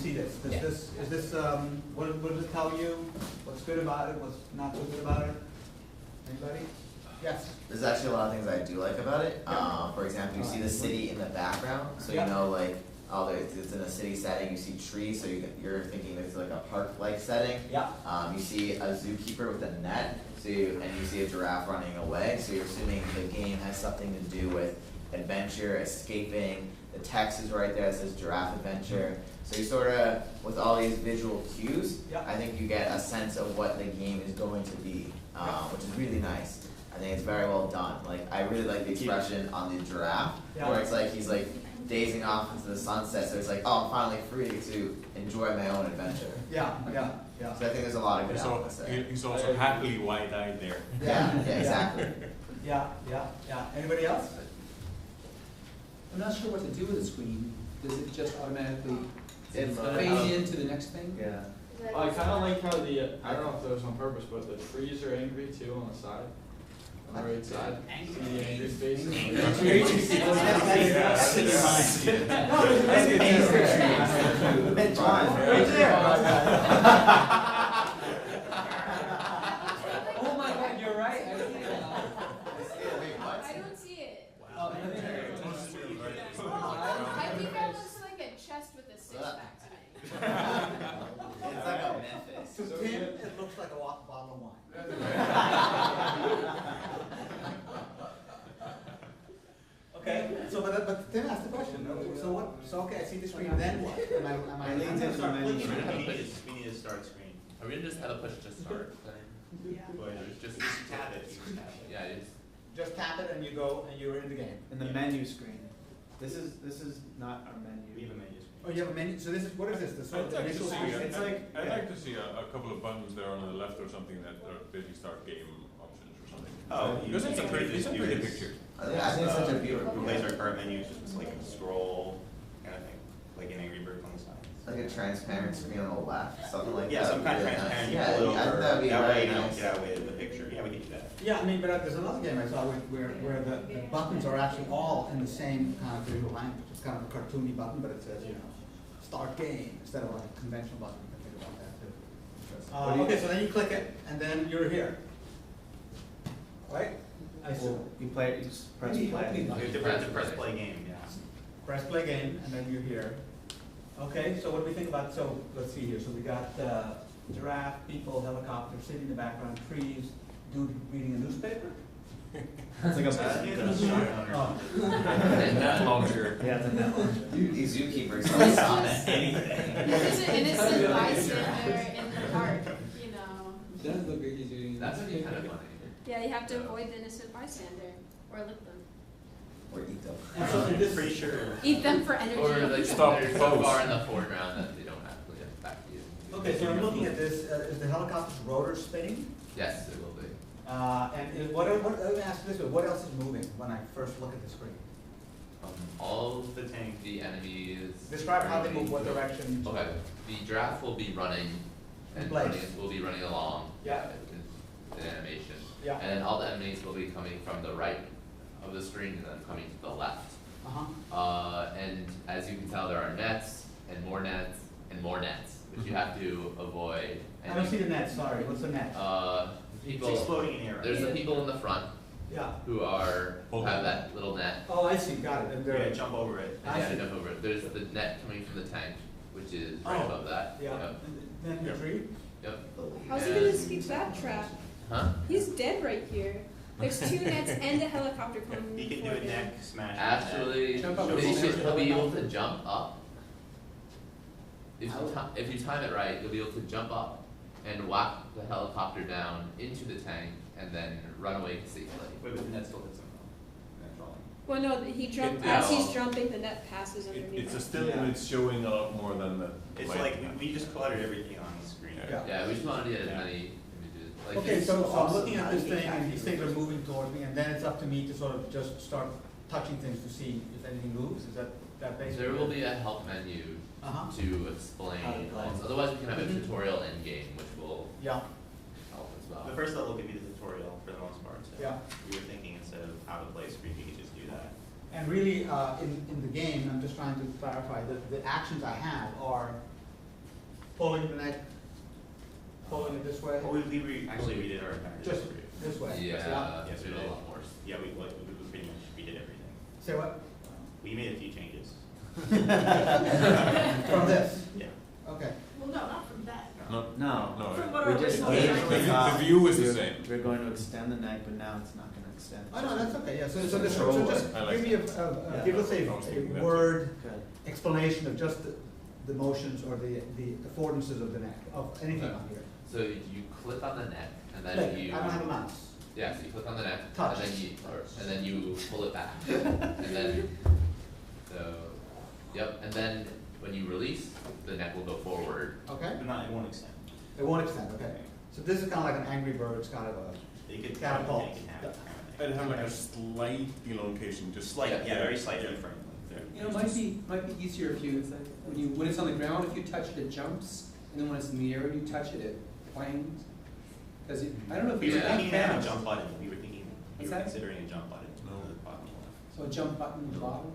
see this? Is this what does it tell you? What's good about it? What's not so good about it? Anybody? Yes. There's actually a lot of things I do like about it. For example, you see the city in the background, so you know, like, oh, it's in a city setting. You see trees, so you're thinking it's like a park-like setting. Yeah. You see a zookeeper with a net, and you see a giraffe running away. So you're assuming the game has something to do with adventure, escaping. The text is right there. It says giraffe adventure. So you sort of, with all these visual cues, I think you get a sense of what the game is going to be, which is really nice. I think it's very well done. Like, I really like the expression on the giraffe, where it's like he's like dazing off into the sunset. So it's like, oh, I'm finally free to enjoy my own adventure. Yeah. So I think there's a lot of good elements there. He's also happily wide-eyed there. Yeah, exactly. Yeah. Anybody else? I'm not sure what to do with the screen. Does it just automatically fade into the next thing? Yeah. I kind of like how I don't know if that was on purpose, but the trees are angry too on the side. On the right side. See the angry face? Oh my God, you're right. I don't see it. Wow. I think that looks like a chest with a six-pack to me. It's like a Memphis. To Tim, it looks like a bottle of wine. Okay, so but Tim asked the question. So what? So okay, I see the screen. Then what? Am I leaning into the menu? We need a start screen. Are we gonna just have a push to start thing? Yeah. Just tap it. Yeah, it's Just tap it and you go and you're in the game. In the menu screen. This is not our menu. We have a menu screen. Oh, you have a menu. So this is what is this? The sort of initial screen. It's like I'd like to see a couple of buttons there on the left or something that are basically start game options or something. Oh, because it's a pretty picture. I think it's such a beautiful. Replace our current menu, just like a scroll kind of thing, like an Angry Bird on the side. Like a transparent screen on the left, something like that. Yeah, some kind of transparent. Yeah, you pull it I think over. that'd be That way very you don't nice. get out with the picture. Yeah, we can do that. Yeah, I mean, but there's another game I saw where the buttons are actually all in the same kind of visual language. It's kind of a cartoony button, but it says, you know, start game instead of like a conventional button. You can think about that too. Okay, so then you click it, and then you're here. Right? I assume. You play it, you just press play. You have to press play game, yeah. Press play game, and then you're here. Okay, so what do we think about, so let's see here. So we got giraffe, people, helicopter, city in the background, trees, dude reading a newspaper. It's like a Net launcher. Yeah, it's a net launcher. These zookeepers don't stop at anything. It's an innocent bystander in the park, you know. It does look like he's doing. that's actually kind of funny. Yeah, you have to avoid the innocent bystander or lick them. Or eat them. And so this Pretty sure. Eat them for energy. Or like Stop they're the so pose. far in the foreground that they don't actually get back to you. okay, so I'm looking at this. Is the helicopter's rotor spinning? Yes, it will be. And let me ask this way, what else is moving when I first look at the screen? All The tank. the enemies. Describe how they move, what direction. Okay, the giraffe will be running and Place. will be running along. Yeah. In animation. Yeah. And then all the enemies will be coming from the right of the screen and then coming to the left. Uh-huh. And as you can tell, there are nets and more nets and more nets, which you have to avoid. I don't see the net, sorry, what's the net? People. It's exploding in air. There's the people in the front Yeah. who have that little net. Oh, I see, got it. And Yeah, they're, jump over it. I Yeah, see. jump over it. There's the net coming from the tank, which is right Oh, above that. yeah. Yep. And then the tree? Yep. How's he gonna escape that trap? Huh? He's dead right here. There's two nets and a helicopter coming. He can do a neck smash. Actually, Jump up he'll and be able to jump up. If you time it right, you'll be able to jump up and whack the helicopter down into the tank and then run away safely. Wait, but the net still hits him though. Net rolling. Well, no, he jumped Yeah. as he's jumping. The net passes underneath. It's a him. still image showing a lot more than the. It's light. like we just cluttered everything on the screen. Yeah. Yeah, we just wanted to get as many images. Like Okay, it's so I'm awesome. looking at this thing and these things are moving towards me and then it's up to me to sort of just start touching things to see if anything moves, is that basically? There will be a help menu Uh-huh. to explain. How to play. Otherwise, we can have a tutorial end game, which will Yeah, help as well. The first level could be the tutorial for the most part. So Yeah. we were thinking instead of how to play a screen, we could just do that. and really, in the game, I'm just trying to clarify that the actions I have are pulling the neck, pulling it this way, Well, actually, we did our entire. just this way. Yeah, Yes, we did a did. lot more. Yeah, we pretty much, we did everything. Say what? We made a few changes. From this, Yeah. okay. Well, no, not from that. No, No. no, From it- what We our just original changed design the was. top. The view is the We're- same. We're going to extend the neck, but now it's not gonna extend. Oh, no, that's okay, yeah, so just, I like give me that. give us I a was thinking that word Good. explanation of just the motions or the affordances of the neck, of anything on here. So you click on the neck and then Click, you. I don't have a mouse. Yeah, so you click on the neck, Touch. and then you pull it back, and then, so, yep, and then when you release, the neck will go forward. Okay? But not, it won't extend. It won't extend, okay. So this is kind of like an Angry Birds kind of a, They could Catapult. make it happen, kind of I'd thing. have like a slight elongation, just Slight, yeah, yeah, very slight different. You know, it might be easier if you, when it's on the ground, if you touch it, it jumps, and then when it's in the air and you touch it, it plangs. Cause I don't know if We it's were Yeah. thinking of a fast. jump button, we were thinking, we What's were that? considering a jump button No. on the bottom left. So a jump button at the bottom.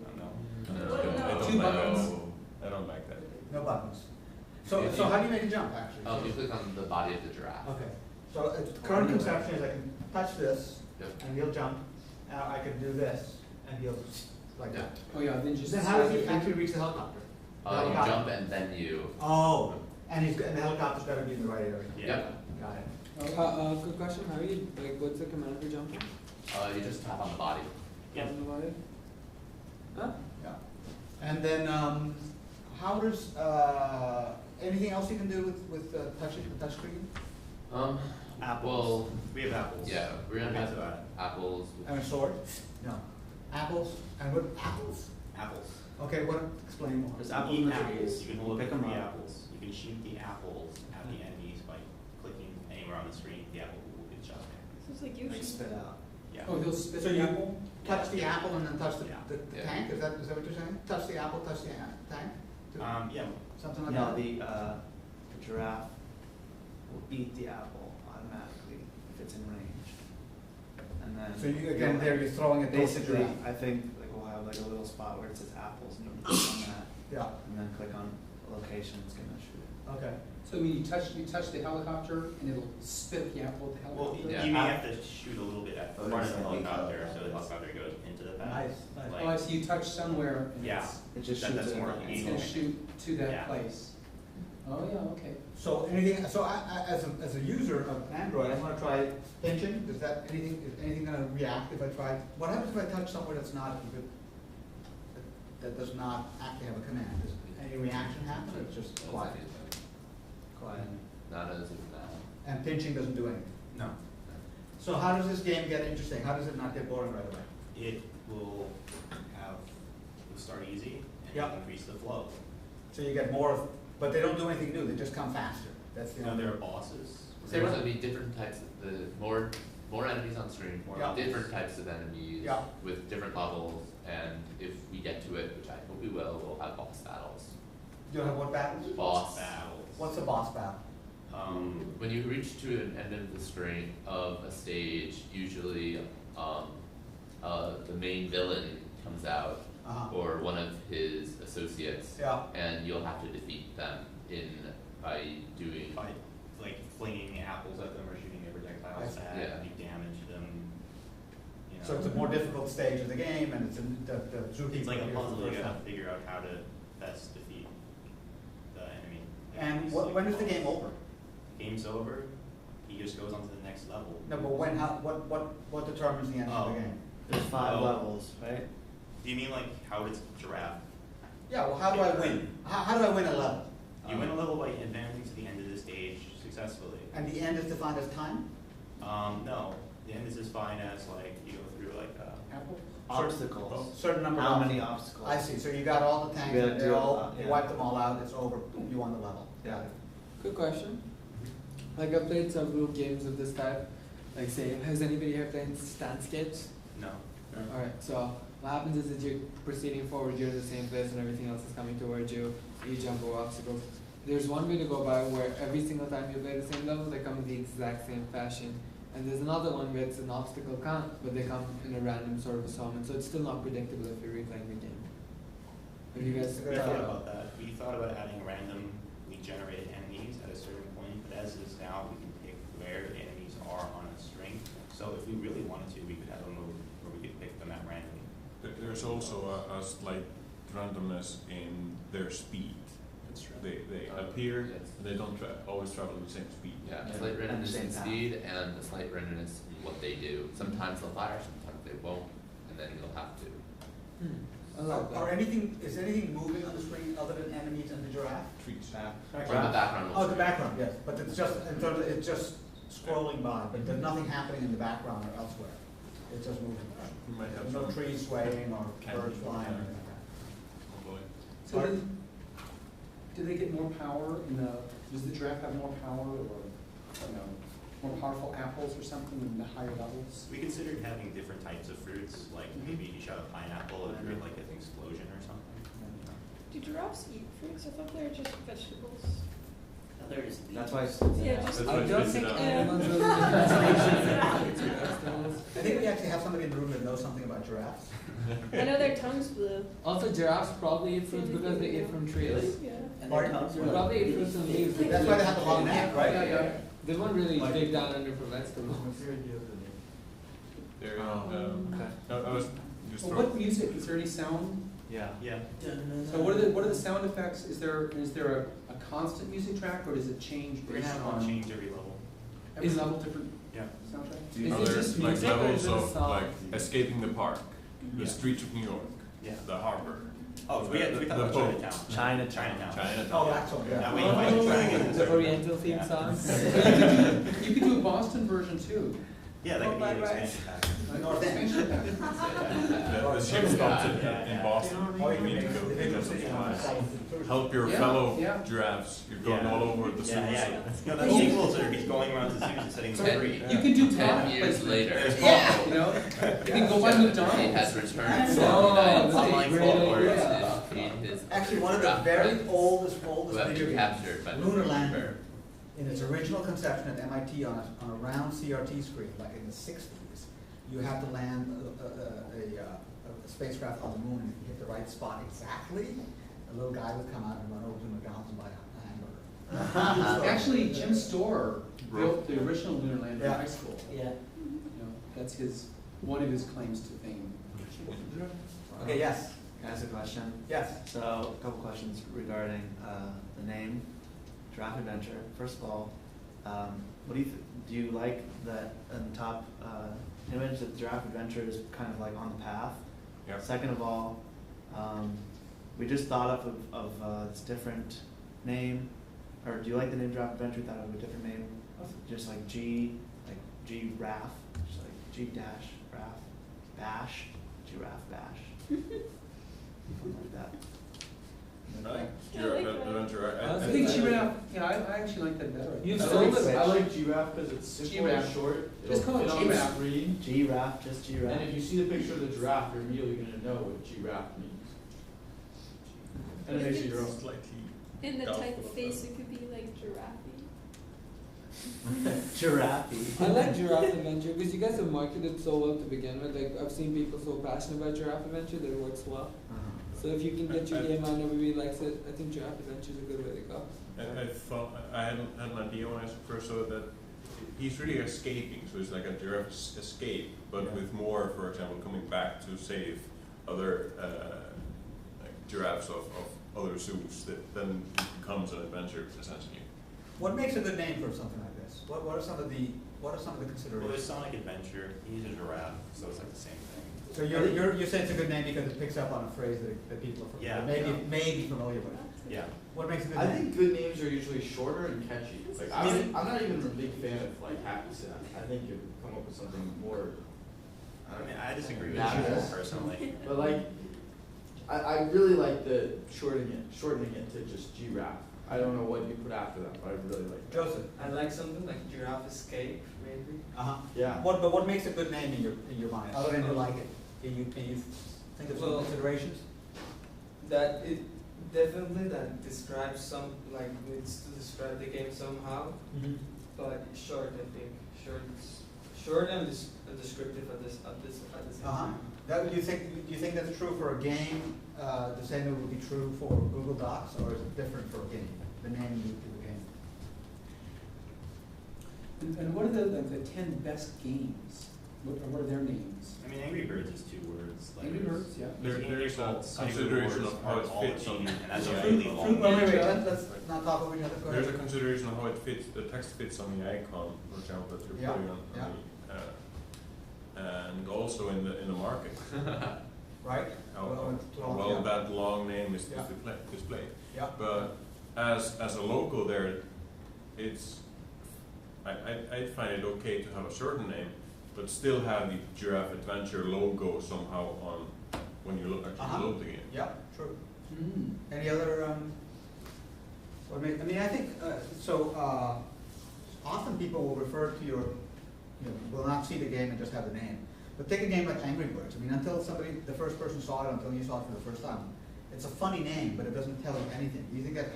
I don't know. No, I Two don't buttons. know. I don't like that. no buttons. So how do you make a jump, actually? You click on the body of the giraffe. Okay, so the current conception is I can touch this, Yep. and he'll jump. Now I can do this, and he'll, like Yeah. that. Oh, yeah, then just. Then how does he actually reach the helicopter? You Helicopter. jump and then you, Oh, and the helicopter's gotta be in the right area. Yeah. yep, Got it. Good question. How do you, like, what's the command for jumping? you just tap on the body. Yeah. Something about it? Huh? Yeah. And then, how does, anything else you can do with touching, the touchscreen? Apples. Well, We have apples. yeah, we're gonna That's have about it. apples. And a sword? No. Apples, and what, apples? Apples. Okay, what, explain more. There's You apples eat in the apples, trees. you can hold Pick up 'em three up. apples, you can shoot the apples at the enemies by clicking anywhere on the screen, the apple will get shot at. So it's like you Like should. spit out. Yeah. Oh, he'll spit So the you- apple? Touch the apple and then touch the Yeah. tank, is that what you're saying? Touch the apple, touch the tank? Yeah, Something like No, that? the giraffe will eat the apple automatically if it's in range. And then. So you, again, there you're throwing it towards the Basically, giraffe. I think like we'll have like a little spot where it says apples and you click on that Yeah, and then click on location, it's gonna shoot it. okay. So I mean, you touch the helicopter and it'll spit the apple at the well, helicopter? Yeah. you may have to shoot a little bit at the Oh, front of there's the a leak helicopter, out. so the helicopter goes into the pad. Nice, nice. Like- Oh, I see, you touch somewhere and Yeah. It just That- shoots that's it. more in it's the gonna air. shoot to Yeah. that place. Oh, yeah, okay. So anything, so as a user of Android, I wanna try pinching, is anything gonna react if I try? What happens if I touch somewhere that's not, that does not actually have a command? Does any reaction happen, or it's just quiet? Quiet. Not as of now. And pinching doesn't do anything? No, So how does this game get interesting? How does it not get boring right away? it will will start easy and Yeah. increase the flow. So you get more of, but they don't do anything new, they just come faster, that's the You know, only. there are bosses. Say There's what? gonna be different types of, more enemies on screen, Yeah. different types of enemies Yeah. with different levels, and if we get to it, which I hope we will, we'll have boss battles. You'll have what battles? Boss. Battles. What's a boss battle? When you reach to an end of the screen of a stage, usually, the main villain comes out, Uh-huh. or one of his associates, Yeah, and you'll have to defeat them by doing. By like flinging apples at them or shooting their projectiles I see. at, Yeah. you damage them, you know. so it's a more difficult stage of the game, and it's the zookeeper. It's like a here for the puzzle, you first gotta time. figure out how to best defeat the enemy. And It's when like- is the game over? Game's over, he just goes on to the next level. No, but when, what determines the end of the Oh. game? There's 5 Oh. levels, right? Do you mean like how does giraffe? Yeah, well, how do I win? How do I win a level? You win a level by advancing to the end of the stage successfully. And the end is defined as time? No, the end is defined as like, you go through like, Apple? Obstacles. Certain number of. How many obstacles? I see, so you got all the tanks, You gotta and do they're a all, lot, you yeah. wipe them all out, it's over, boom, you won the level. Yeah. Good question. Like, I've played several games of this type. Like, say, has anybody here played Stance Sketch? no. Alright, so what happens is that you're proceeding forward, you're in the same place, and everything else is coming towards you. You jump over obstacles. There's one way to go by where every single time you play the same level, they come in the exact same fashion. And there's another one where it's an obstacle count, but they come in a random sort of assortment, so it's still not predictable if you're replaying the game. Have you guys We Yeah. thought about that, we thought about adding randomly generated there's also a slight randomness in their speed. That's true. They appear, Yes. and they don't always travel at the same speed. Yeah, Yeah. slight And randomness same in path. speed and a slight randomness in what they do. Sometimes they'll fire, sometimes they won't, and then you'll have to. I like that. Is anything moving on the screen other than enemies and the giraffe? Trees. From the background. Oh, the background, yes, but it's just, in terms of, it's just scrolling by, but there's nothing happening in the background or elsewhere. It's just moving. We might have There's no some trees swaying or candy birds flying or there. anything like hopefully. So do they get more power in the, does the giraffe have more power or, more powerful apples or something in the higher levels? We considered having different types of fruits, like maybe he shot a pineapple and create like an explosion or something. Do giraffes eat fruits? I thought they were just vegetables. That's why. Yeah, just. That's I why don't it's think out. anyone's really differentiation. that. I think we actually have somebody in the room that knows something about giraffes. I know their tongue's blue. Also, giraffes probably eat fruits because they eat from trees. Yeah. And Pardon? their tongues They were- probably eat fruits and leaves. That's why they have the long neck, right? Yeah. They won't really dig down under for vegetables. There, Okay. I was just Well, throwing. what music, is there any sound? Yeah. Yeah. So what are the sound effects? Is there a constant music track or does it change We're gonna based have one on change every level. every Is- level different Yeah. soundtrack? Is Are it there just like music or levels is it a of song? like escaping the park, the Yeah. streets of New York, Yeah. the harbor? Oh, we thought The about boat. Chinatown. Chinatown. Oh, that's all, yeah. That way you might try and get The this. Oriental theme Yeah. song. You could do a Boston version too. Yeah, that could be an Right. expansion pack. Like North End. expansion pack. The ship stops Yeah. in Boston. Or you You need can to make go the get videos some that you supplies. know, Help your Yeah, fellow yeah. giraffes. You're going Yeah. all over the Yeah, zoos. yeah. No, the sequels are he's going around the zoos and setting them free. You can do 10 product years placement. later. You know, you can go by He McDonald's. has returned from Oh, the United that's a States great forward idea. to feed his Actually, one of the giraffe very friends oldest who have video been games, captured by the Lunar Reaper. Lander, in its original conception at MIT on a round CRT screen, like in the 60s, you had to land a spacecraft on the moon, and if you hit the right spot exactly, a little guy would come out and run over to McDonald's and buy a hamburger. Actually, Jim Storr built the original lunar lander in Yeah. high school. Yeah. You know, that's one of his claims to fame. Okay, yes, Can I ask a question? yes. So, a couple questions regarding the name, Giraffe Adventure. First of all, what do you do? You like that in the top image that Giraffe Adventure is kind of like on the path? Yep. Second of all, we just thought of this different name, or do you like the name Giraffe Adventure? Thought of a different name, just like G Raff, just like G dash Raff Bash, Giraffe Bash, something like that. Giraffe Adventure. I think giraffe, I actually like that better. You've I sold like, it. I like giraffe because it's simple and Giraffe. short. Just It'll call it fit on the giraffe. screen. Giraffe, just And giraffe. if you see the picture of the giraffe, you're immediately gonna know what giraffe means. And it makes it your own. Slightly. In the doubtful typeface, of it could be like giraffe. Giraffe. I like Giraffe Adventure because you guys have marketed so well to begin with. Like I've seen people so passionate about Giraffe Adventure that it works well. So if you can get your game out and everybody likes it, I think Giraffe Adventure is a good way to go. And I thought, I had an idea when I first saw that he's really escaping, so it's like a giraffe escape, but with more, for example, coming back to save other like giraffes of other zoos, that then it becomes an adventure essentially. What makes a good name for something like this? What are some of the Well, there's considerations? Sonic Adventure, he's a giraffe, so it's like the same thing. So you're saying it's a good name because it picks up on a phrase that people are Yeah. may be familiar with. Yeah. What makes a good I name? think good names are usually shorter and catchy. Like I'm not even a big fan of like Happy Sad. I think you come up with something more. I mean, I disagree with Yeah. you personally. But like, I really like the shortening it to just giraffe. I don't know what you put after that, but I really like that. Joseph. I like something like Giraffe Escape, maybe. Uh-huh. Yeah. What makes a good name in your mind, other than you like it? Can you think of some Well, considerations? That it definitely that describes some like needs to describe the game somehow, but short. I think short and descriptive at the same Uh-huh. time. Do you think that's true for a game? The same it would be true for Google Docs, or is it different for a game? The name you give a game. And what are the 10 best games What are their names? I mean, Angry Birds is 2 words. Like Angry there's- Birds, yeah. There Angry is a Birds, consideration Angry of how it Birds, fits on, and that's a Fruit- really fruit- long. wait, name. let's not talk over each other, go there's a ahead. consideration of how it fits, the text fits on the icon, for example, that you're Yeah, putting on the, and also in the market. Right? How Well, well yeah. that long name is Yeah. displayed. Yeah. But as a local there, it's, I find it okay to have a certain name, but still have the Giraffe Adventure logo somehow on, when you look, actually load the game. Yeah, true. Mm. Any other, I mean, I think, often people will refer to your, will not see the game and just have the name. But take a game like Angry Birds. I mean, until the first person saw it, until you saw it for the first time, it's a funny name, but it doesn't tell you anything. Do you think that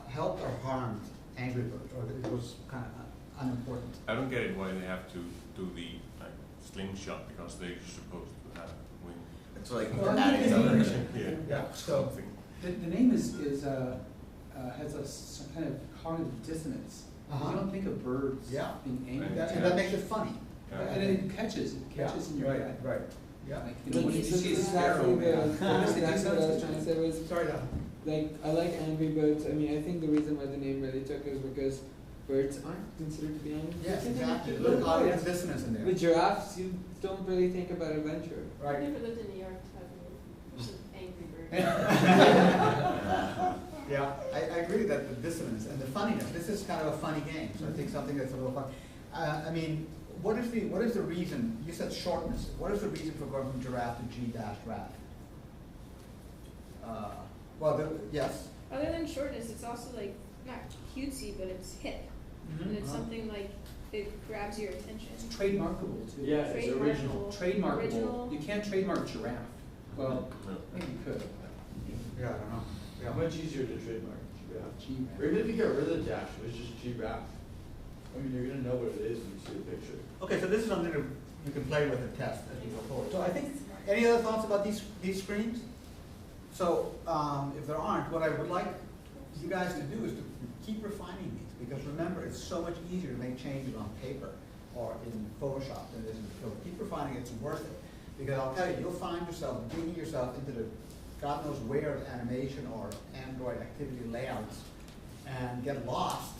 helped or harmed Angry Birds, or it was kind of unimportant? I don't get it why they have to do the slingshot, because they're supposed to have wings. It's like Well, adding I think acceleration. Yeah, so, Something. The name has some kind of cognitive dissonance. Uh-huh. You don't think of birds Yeah. being angry. And and that makes it funny. Yeah. And it catches in your right, head. right, yeah. Like, you know, when you This see a is sparrow. exactly Yes, they do exactly what I was something. trying to say was, Sorry, Don. like, I like Angry Birds. I mean, I think the reason why the name really took is because birds aren't considered to be angry. Yes, exactly. A Little little cognitive dissonance in there. With giraffes, you don't really think about adventure. I Right. never lived in New York, so I was an angry bird. Yeah, I agree that the dissonance and the funniness, this is kind of a funny game, so I think something that's a little fun. I mean, what is the reason, you said shortness, what is the reason for going from giraffe to G-Raff? Yes. Other than shortness, it's also like not cutesy, but it's hip, and it's something like it grabs your attention. It's trademarkable too. Yeah, it's original. Trademarkable. Original. You can't trademark giraffe. Well, No. maybe you could. Yeah, I don't know. How much easier to trademark giraffe? Giraffe. Or even if you get rid of the dash, it was just giraffe. I mean, you're gonna know what it is when you see the picture. Okay, so this is something that you can play with and test as we go forward. So I think, any other thoughts about these screens? So, if there aren't, what I would like you guys to do is to keep refining these, because remember, it's so much easier to make changes on paper or in Photoshop than it is in code. Keep refining it, it's worth it. Because I'll tell you, you'll find yourself digging yourself into the God knows where of animation or Android activity layouts and get lost,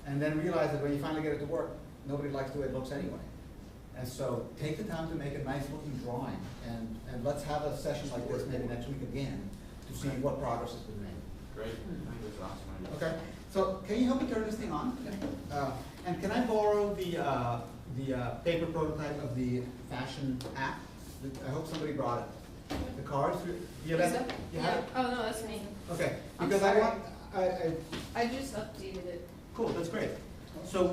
and then realize that when you finally get it to work, nobody likes the way it looks anyway. And so take the time to make a nice looking drawing, and let's have a session like this maybe next week again to see what progress has been made. Great. I think that's awesome. Okay, so can you help me turn this thing on? And can I borrow the paper prototype of the fashion app? I hope somebody brought it. The cards, do you have it? You have it? Oh, no, that's me. Okay, I'm because I sorry. want, I just updated it. cool, that's great. So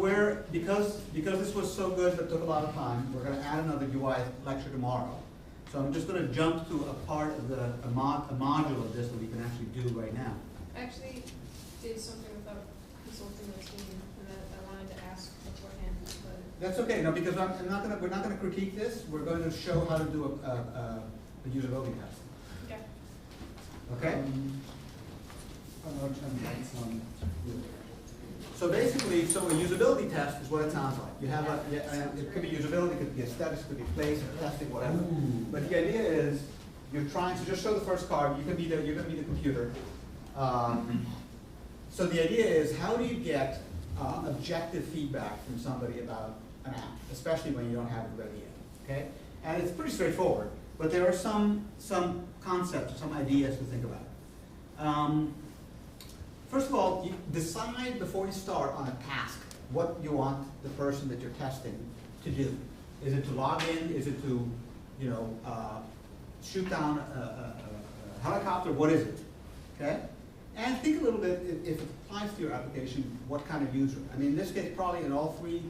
because this was so good that took a lot of time, we're gonna add another UI lecture tomorrow. So I'm just gonna jump to a part of a module of this that we can actually do right now. I actually did something without consulting the team, and I wanted to ask beforehand, but That's okay, no, because we're not gonna critique this, we're going to show how to do a usability test. okay. Okay? I'm gonna turn the lights on. So basically, so a usability test is what it sounds like. You have and it could be usability, it could be aesthetics, it could be place, testing, whatever. But the idea is, you're trying to just show the first card, you're gonna be the computer. So the idea is, how do you get objective feedback from somebody about an app, especially when you don't have it ready yet, okay? And it's pretty straightforward, but there are some concepts, some ideas to think about. First of all, you decide before you start on a task what you want the person that you're testing to do. Is it to log in? Is it to, shoot down a helicopter? What is it? Okay? And think a little bit, if it applies to your application, what kind of user. I mean, in this case, probably in all three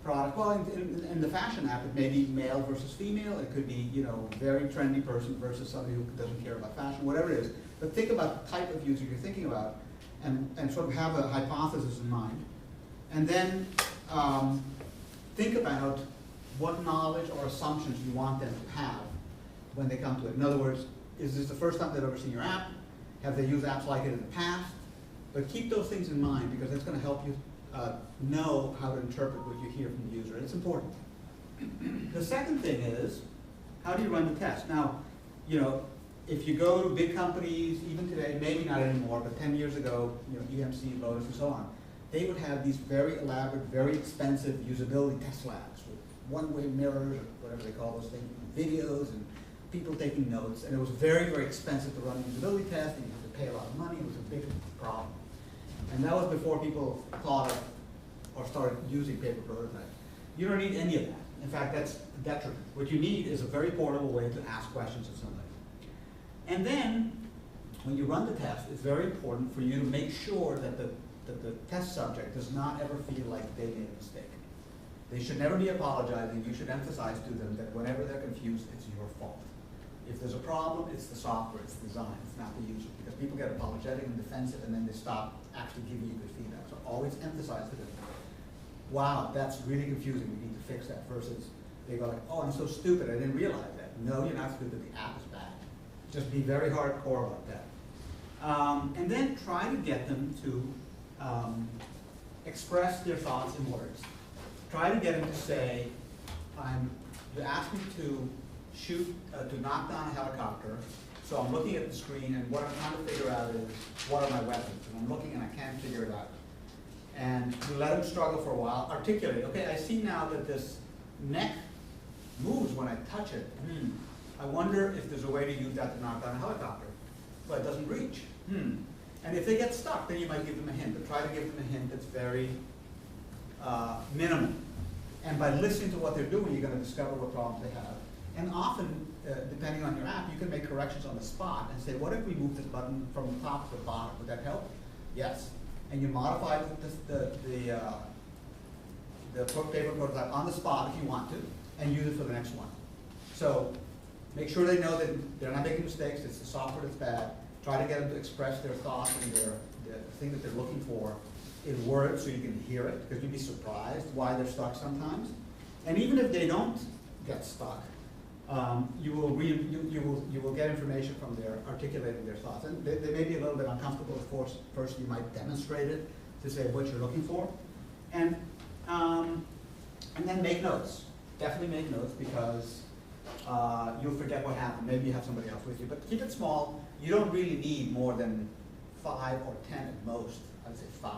products. Well, in the fashion app, it may be male versus female. It could be, very trendy person versus somebody who doesn't care about fashion, whatever it is. But think about the type of user you're thinking about, and sort of have a hypothesis in mind. And then think about what knowledge or assumptions you want them to have when they come to it. In other words, is this the first time they've ever seen your app? Have they used apps like it in the past? But keep those things in mind, because that's going to help you know how to interpret what you hear from the user. It's important. The second thing is, how do you run the test? Now, you know, if you go to big companies, even today, maybe not anymore, but 10 years ago, you know, EMC, Lotus, and so on, they would have these very elaborate, very expensive usability test labs with one-way mirrors, or whatever they call those things, videos, and people taking notes, and it was very, very expensive to run a usability test, and you had to pay a lot of money, it was a big problem. And that was before people thought of, or started using paper prototypes. You don't need any of that. In fact, that's a detriment. What you need is a very portable way to ask questions of somebody. And then, when you run the test, it's very important for you to make sure that the test subject does not ever feel like they made a mistake. They should never be apologizing. You should emphasize to them that whenever they're confused, it's your fault. If there's a problem, it's the software, it's the design, it's not the user. Because people get apologetic and defensive, and then they stop actually giving you good feedback. So always emphasize to them, wow, that's really confusing, we need to fix that, versus they go like, oh, I'm so stupid, I didn't realize that. No, you're not stupid, the app is bad. Just be very hardcore about that. And then try to get them to express their thoughts in words. Try to get them to say, you asked me to to knock down a helicopter, so I'm looking at the screen, and what I'm trying to figure out is, what are my weapons? And I'm looking and I can't figure it out. And you let them struggle for a while, articulate, okay, I see now that this neck moves when I touch it. I wonder if there's a way to use that to knock down a helicopter, but it doesn't reach. And if they get stuck, then you might give them a hint, but try to give them a hint that's very minimal. And by listening to what they're doing, you're going to discover what problems they have. And often, depending on your app, you can make corrections on the spot and say, what if we move this button from the top to the bottom? Would that help? Yes. And you modify the paper prototype on the spot if you want to, and use it for the next one. So make sure they know that they're not making mistakes, it's the software that's bad. Try to get them to express their thoughts and the thing that they're looking for in words so you can hear it, because you'd be surprised why they're stuck sometimes. And even if they don't get stuck, you will get information from their articulating their thoughts. And they may be a little bit uncomfortable, of course. First, you might demonstrate it to say what you're looking for. And then make notes. Definitely make notes, because you'll forget what happened. Maybe you have somebody else with you. But keep it small. You don't really need more than 5 or 10 at most. I'd say 5,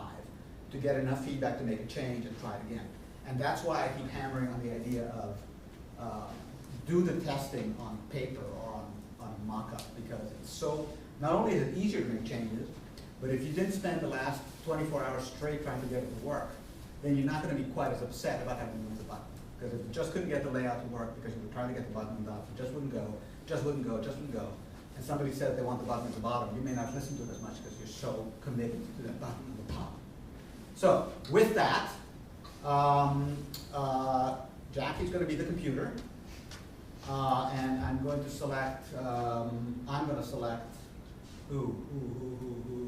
to get enough feedback to make a change and try it again. And that's why I keep hammering on the idea of do the testing on paper or on a mock-up, because it's so, not only is it easier to make changes, but if you didn't spend the last 24 hours straight trying to get it to work, then you're not going to be quite as upset about having to move the button. Because if you just couldn't get the layout to work because you were trying to get the button on the top, it just wouldn't go, just wouldn't go, just wouldn't go, and somebody said they want the button at the bottom, you may not listen to it as much because you're so committed to that button at the top. So with that, Jackie's going to be the computer. And I'm going to select, who?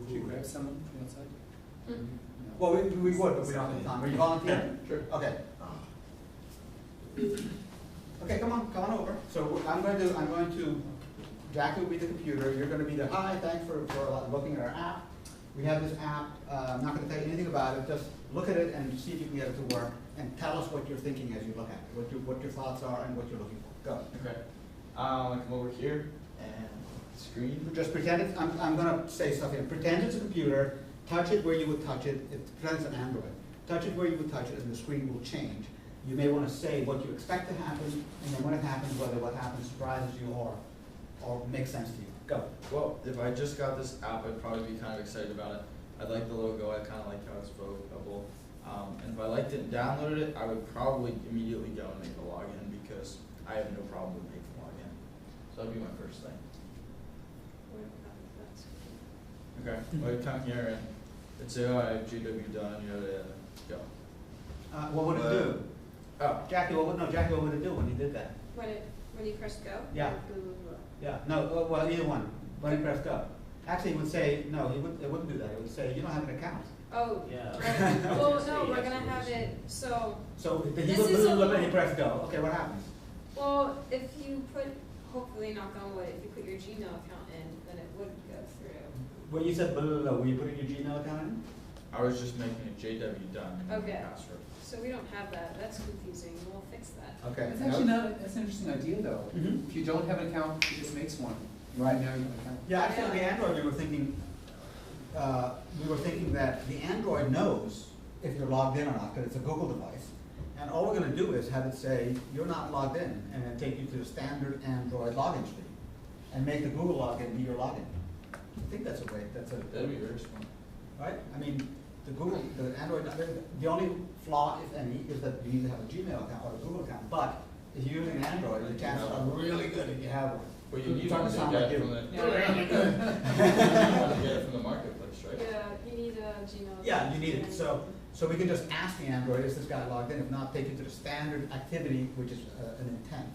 Should you grab someone from outside? Well, we would, but we don't have time. Are you volunteering? Sure. Okay. Okay, come on over. So I'm going to, Jackie will be the computer. You're going to be the, hi, thanks for looking at our app. We have this app. I'm not going to tell you anything about it. Just look at it and see if you can get it to work. And tell us what you're thinking as you look at it, what your thoughts are and what you're looking for. Go. Okay. I come over here and screen. Just pretend it's, I'm going to say stuff here. Pretend it's a computer. Touch it where you would touch it. Pretend it's an Android. Touch it where you would touch it, and the screen will change. You may want to say what you expect to happen, and then when it happens, whether what happens surprises you or makes sense to you. Go. Well, if I just got this app, I'd probably be kind of excited about it. I like the logo. I kind of like how it's votable. And if I liked it and downloaded it, I would probably immediately go and make a login, because I have no problem with making a login. So that'd be my first thing. Okay. Well, you come here and it'd say, oh, I have GW done, go. What would it do? Oh. Jackie, what would it do when you did that? When you press go? Yeah. Yeah. No. Well, either one. When you press go. Actually, it would say no. It wouldn't do that. It would say you don't have an account. Oh. Yeah. Right. Well, no, we're gonna have it. So When you press go. Okay, what happens? Well, if you put, hopefully knock on wood, if you put your Gmail account in, then it would go through. When you said blah, blah, blah, were you putting your Gmail account in? I was just making a JW done and then Okay. password. So we don't have that, that's confusing, we'll fix that. Okay. It's actually not, that's an interesting idea though. Mhm. If you don't have an account, it just makes one. Right. Now you have an account. Yeah, actually, on the Android, we were thinking that the Android knows if you're logged in or not, because it's a Google device. And all we're gonna do is have it say, you're not logged in, and then take you to the standard Android login screen, and make the Google login be your login. I think that's a way, That'd be very smart. right? I mean, the Android, the only flaw, if any, is that you need to have a Gmail account or a Google account, but if you're using Android, the chances are really good if you have one. But you need It's starting to to sound get like it you. from the, Yeah. you want to get it from the marketplace, right? Yeah, you need a Gmail. Yeah, you need it, so we can just ask the Android, is this guy logged in? If not, take you to the standard activity, which is an intent,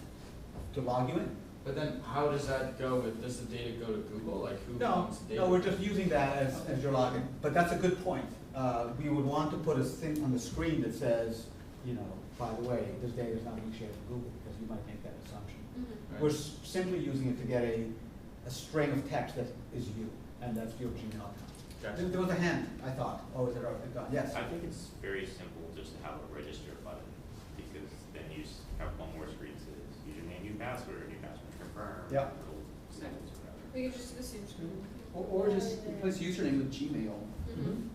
to log you in. But then how does that go with, does the data go to Google, like who No, owns the data? no, we're just using that as your login, but that's a good point. We would want to put a thing on the screen that says, you know, by the way, this data is not being shared with Google, because you might make that assumption. Mhm. Right. We're simply using it to get a string of text that is you, and that's your Gmail account. Gotcha. There was a hand, I thought, oh, is it already done? Yes. I think it's very simple just to have a register button, because then you just have one more screen that says username, new password confirm. Yeah. Little snippets or whatever. We could just do the same screen. Or just replace username with Gmail. Mhm.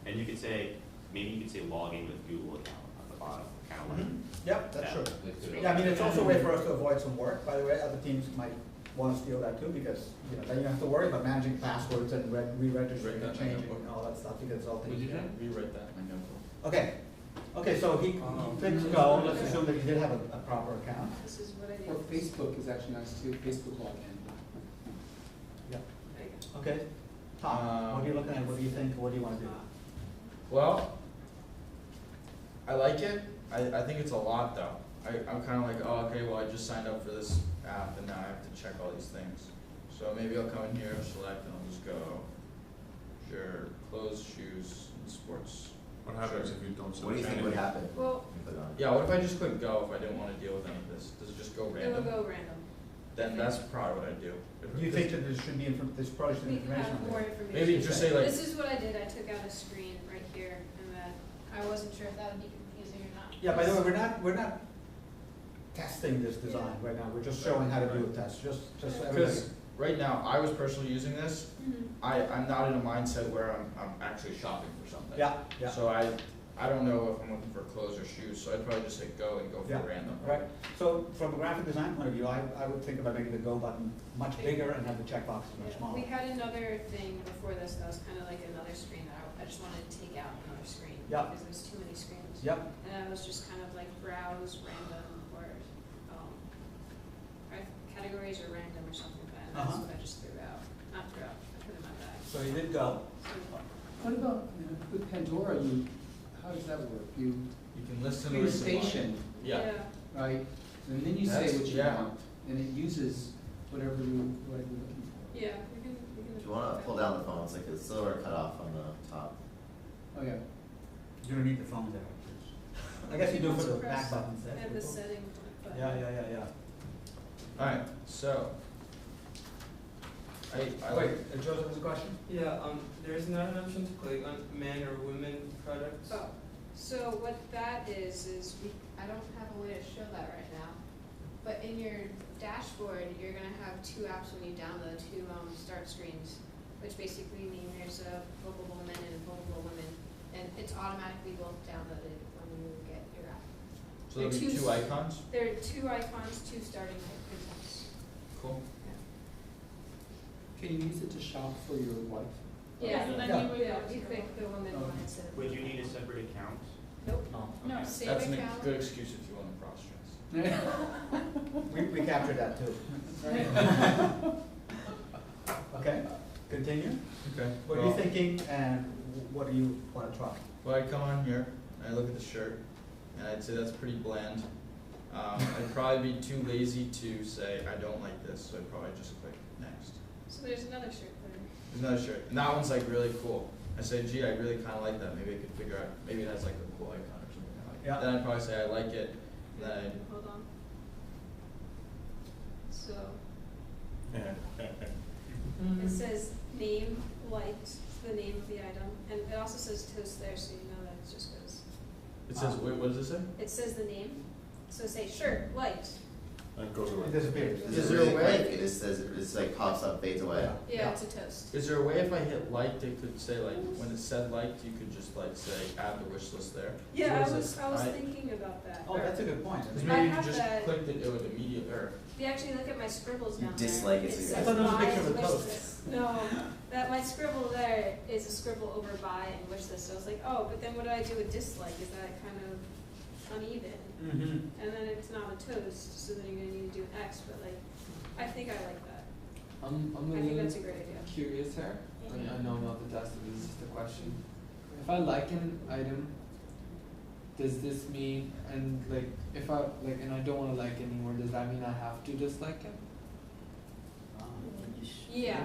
And you could say, maybe you could say login with Google account on the bottom, kind of like. Yep, that's Yeah. true. Like, Yeah, I mean, it's also a way for us to avoid some work, by the way. Other teams might want to steal that too, because, you know, then you don't have to worry about managing passwords and re-registering and Right, changing right. and all that stuff, because it's all Would taken you care do? of. Rewrite that in my notebook. Okay, so he clicked go, let's assume that he did have a proper account. This is what I did. Or Facebook is actually nice too, Facebook login. Yep. There you go. Okay. Tom, what are you looking at? What do you think? What do you want to do? Well, I like it. I think it's a lot though. I'm kind of like, oh, okay, well, I just signed up for this app and now I have to check all these things. So maybe I'll come in here, select, and I'll just go, sure, clothes, shoes, and sports. What happens if you don't What do you think would happen? Well, You put it on. Yeah, what if I just click go if I didn't want to deal with any of this? Does it just go it will random? go random. Then that's probably what I do. Do you think that there should be, there's probably some We can information have on more there? information. Maybe just say like, This is what I did, I took out a screen right here, and then I wasn't sure if that would be confusing or not. Yeah, by the way, we're not testing this design right now. We're just showing how to do a test, just so everybody. because right now, I was personally using this. Mhm. I'm not in a mindset where I'm actually shopping for something. Yeah, yeah. So I don't know if I'm looking for clothes or shoes, so I'd probably just say go and go for Yeah. random. Right, so from a graphic design point of view, I would think about making the go button much bigger and have the checkboxes much Yeah. smaller. We had another thing before this that was kind of like another screen that I just wanted to take out another screen. Yeah. Because there's too many screens. Yep, And I was just kind of like browse random or, categories or random or something like that. And that's Uh-huh. what I just threw out, not threw out, I put in my bag. so you did go. So, What about, with Pandora, how does that work? You You can listen to create a listen line. station, Yeah. right? And then you say That's- what you yeah. want, and it uses whatever you're looking for. Yeah, we can. If you wanna pull down the phone, it's like a silver cutoff on the top. Oh, yeah. You don't need the phone there. I guess you do for the back buttons there. I have the setting button. Yeah. Alright, so. I like. Wait, Joseph has a question? Yeah, there's not an option to click on men or women products. Oh, so what that is I don't have a way to show that right now. But in your dashboard, you're gonna have two apps when you download, two start screens, which basically mean there's a bookable men and a bookable women. And it's automatically both downloaded when you get your app. So there'll be They're two icons? There are two icons, two starting icons. Cool. Can you use it to shop for your wife? Yeah, so then Yeah. you would. you click the woman Oh. one instead of. Would you need a separate account? Nope, No, Okay. same That's a account. good excuse if you want to cross-dress. We captured that too. Okay, continue. Okay. What are you thinking and what do you want to try? Well, I'd come on here, and I'd look at the shirt, and I'd say that's pretty bland. I'd probably be too lazy to say I don't like this, so I'd probably just click next. So there's another shirt there. There's another shirt, and that one's like really cool. I say, gee, I really kind of like that. Maybe I could figure out, maybe that's like a cool icon or something. I like. Yeah. Then I'd probably say I like it. Then I'd Hold on. So, Mm-hmm. it says name, liked, the name of the item, and it also also says toast there, so you know that it's just because It says, wait, what does it say? it says the name. So say shirt, light. And it goes away. It disappears. This Is is there a really way- quick, it just says, it's like pops up, fades away. Yeah, it's a toast. Is there a way if I hit liked, it could say like, when it said liked, you could just like say, add the wish list there? Yeah, So I is was it- thinking about that. Oh, that's a good point. Cause I maybe if have you just that- clicked it, it would immediately, or, If you actually look at my scribbles You down there. dislike it, so says you're- I thought there was a buy picture of and a wish toast. list. No, that my scribble there is a scribble over buy and wish list. So I was like, oh, but then what do I do with dislike? Is that kind of uneven? Mm-hmm. And then it's not a toast, so then you're gonna need to do an X, but like, I think I like that. I'm a I think little that's a great idea. curious here. I know I'm not the tester, this is just a question. If I like an item, does this mean, and like, if I, like, and I don't wanna like it anymore, does that mean I have to dislike it? Yeah.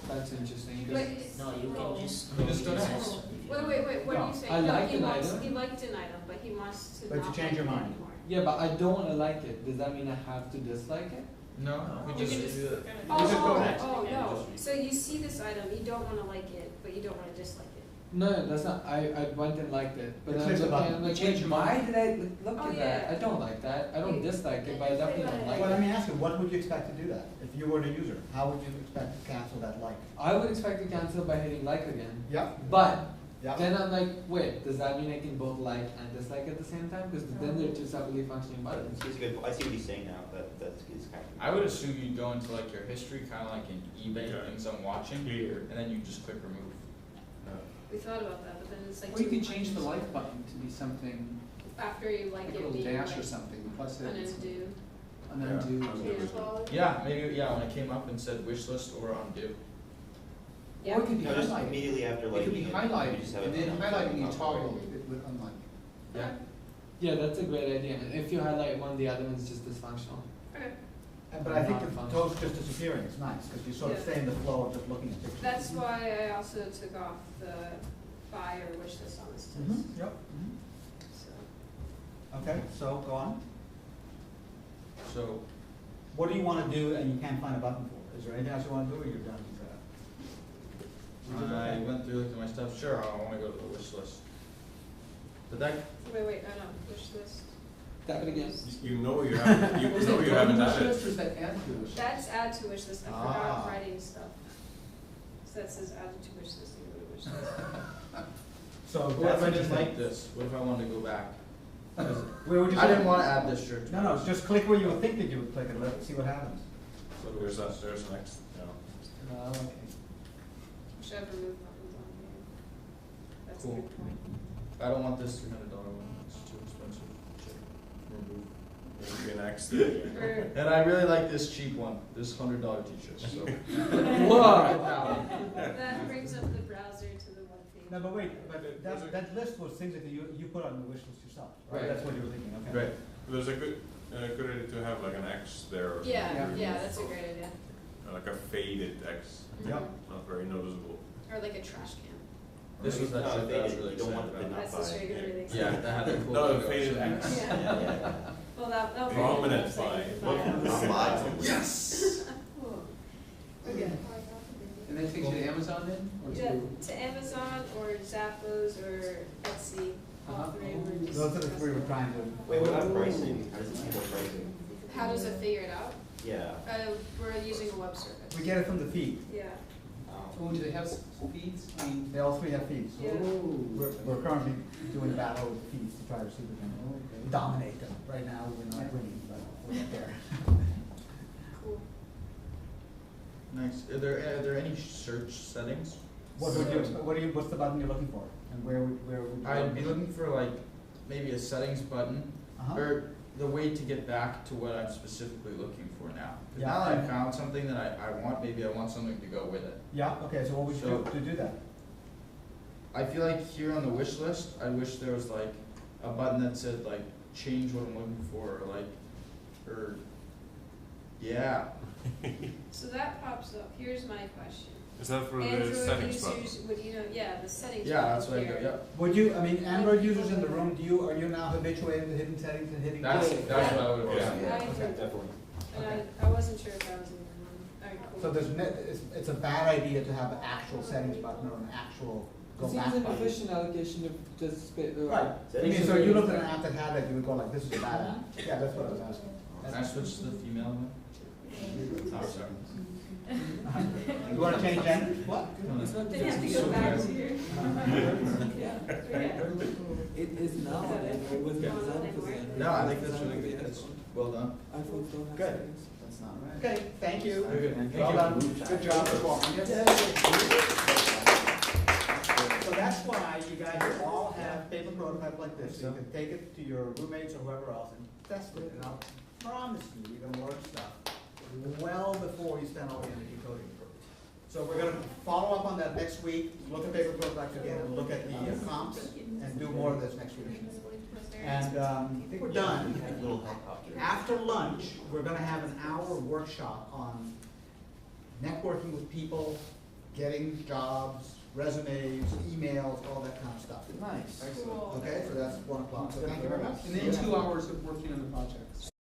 That's interesting, But because it's, No, you can just. You just don't use ask. this. wait, what do you say? I No, liked he an wants, item. he liked an item, but he wants to But not to like change it your mind. anymore. yeah, but I don't wanna like it, does that mean I have to dislike it? no, we You just can just- do that. just go next. No, so you see this item, you don't wanna like it, but you don't wanna dislike it. No, that's not, I went and liked it, but You then I'm click the looking, button. I'm like, You change wait, your why mind. did I, look Oh, at yeah. that, I don't like that, I don't You- dislike it, but I definitely don't like Well, let it. me ask you, what would you expect to do that? If you were the user, how would you expect to cancel that like? I would expect to cancel by hitting like again, Yeah. but Yeah. then I'm like, wait, does that mean I can both like and dislike at the same time? Because then they're two separately functioning buttons. It's a good, I see what he's saying now, that's kind of. I would assume you'd go into like your history, kinda like in eBay, Yeah. things I'm watching, Clear. and then you just click remove. We thought about that, but then it's like. Or you too could change the much. like button to be something, After you like like a it little being dash like or something, plus an it's undo. an Yeah. undo. Yeah, maybe, yeah, when it came up and said wish list or undo. Yeah. Or it could be No, just highlighted. immediately after It liking could be it, you highlighted, just have and it then on- highlighting you on- toggle it with unlike. Yeah. Yeah, that's a great idea. And if you highlight one, the other one's just dysfunctional. Okay, But I think Not the fun. toast just disappearing is nice, because you sort of Yeah. stay in the flow of just looking at pictures. that's why I also took off the buy or wish list on this toast, Mm-hmm, yep. so. Okay, so go on. So, What do you wanna do and you can't find a button for? Is there anything else you wanna do, or you're done with that? I went through, looked at my stuff, sure, I wanna go to the wish list. But that, Wait, I know, wish list. Tap it again. You know you haven't, you know you haven't done Wish list it. or is that add to wish list? That's add to wish list, I Ah. forgot writing stuff. So that says add to wish list, and go to wish list. So what if that's I didn't interesting. like this? What if I wanted to go back? Where would you I say- didn't wanna add this shirt to No, my no, list. just click where you would think that you would click and let, see what happens. So there's next, you know. Oh, okay. Should have removed buttons on here. That's a Cool. good point. I don't want this $300 one, it's too expensive. Check. Remove. Maybe an X there. Or, And I really like this cheap one, this $100 t-shirt, so. Whoa. that brings up the browser to the web page. No, but wait, but that list was things that you put on the wish list yourself, right? Right. That's what you were thinking, okay. Right. There's a good idea to have like an X there or Yeah, something. yeah, that's a great idea. Like a faded X, Yep. not very noticeable. Or like a trash can. This was that No, shirt that I was faded, really you don't excited want the about. not That's the buy. straight really Yeah, that had a cool. No, logo, faded so- X. Yeah. Yeah, yeah. Well, that would be. Prominent a good buy. website to What buy. can we buy? Yes! Okay. And then it takes you to Amazon then, or Yeah, to? to Amazon or Zappos or Etsy, all Uh-huh. three were just. Those are the three we're trying to. Wait, what about pricing? How does it handle pricing? How does it figure it out? Yeah. We're using a web service. We get it from the feed. Yeah. Oh, do they have feeds? I mean. They all three have feeds. Yeah. We're currently doing battle with feeds to try to see if we can dominate them. Right now, we're not winning, but we're not there. Cool. Nice. Are there any search settings? What's the button you're looking for? And where would you? I'd be looking for like, maybe a settings button, Uh-huh. or the way to get back to what I'm specifically looking for now. 'Cause Yeah. now that I found something that I want, maybe I want something to go with it. Yeah, okay, so what would you So- do to do that? I feel like here on the wish list, I wish there was like a button that said like, change what I'm looking for, or like, or, yeah. So that pops up. Here's my question. Is that for the Android settings button? users, would you know, yeah, the settings. Yeah, button that's what I here. go, yep. Would you, I mean, Android users in the room, are you now habituated to hitting settings and hitting? That's close? what I would, Yeah. yeah. I Okay. do. Definitely. And I wasn't sure if I was in the room. Alright, cool. So it's a bad idea to have an actual settings button or an actual go It back seems an by. efficient allocation of just Right, I mean, so you look at an app that had it, you would go like, this is a bad app. Yeah, that's what I was asking. Can I switch to the female one? Oh, sorry. You wanna change gender? What? They have to go back to your. It is now, it was designed for that. No, I think that's really good, that's well done. iPhones don't have Good. settings. That's not right. Okay, thank you. Very good. Well done, good job performing. So that's why you guys all have paper prototype like this, so you can take it to your roommates or whoever else and test it, and I'll promise you, you're gonna learn stuff well before you spend all the energy coding for it. So we're gonna follow up on that next week, look at paper prototypes again, and look at the comps, and do more of this next week. And, I think we're done. After lunch, we're gonna have an hour workshop on networking with people, getting jobs, resumes, emails, all that kind of stuff. Nice. Okay, so that's 1 o'clock, so thank you very much. And then 2 hours of working on the projects.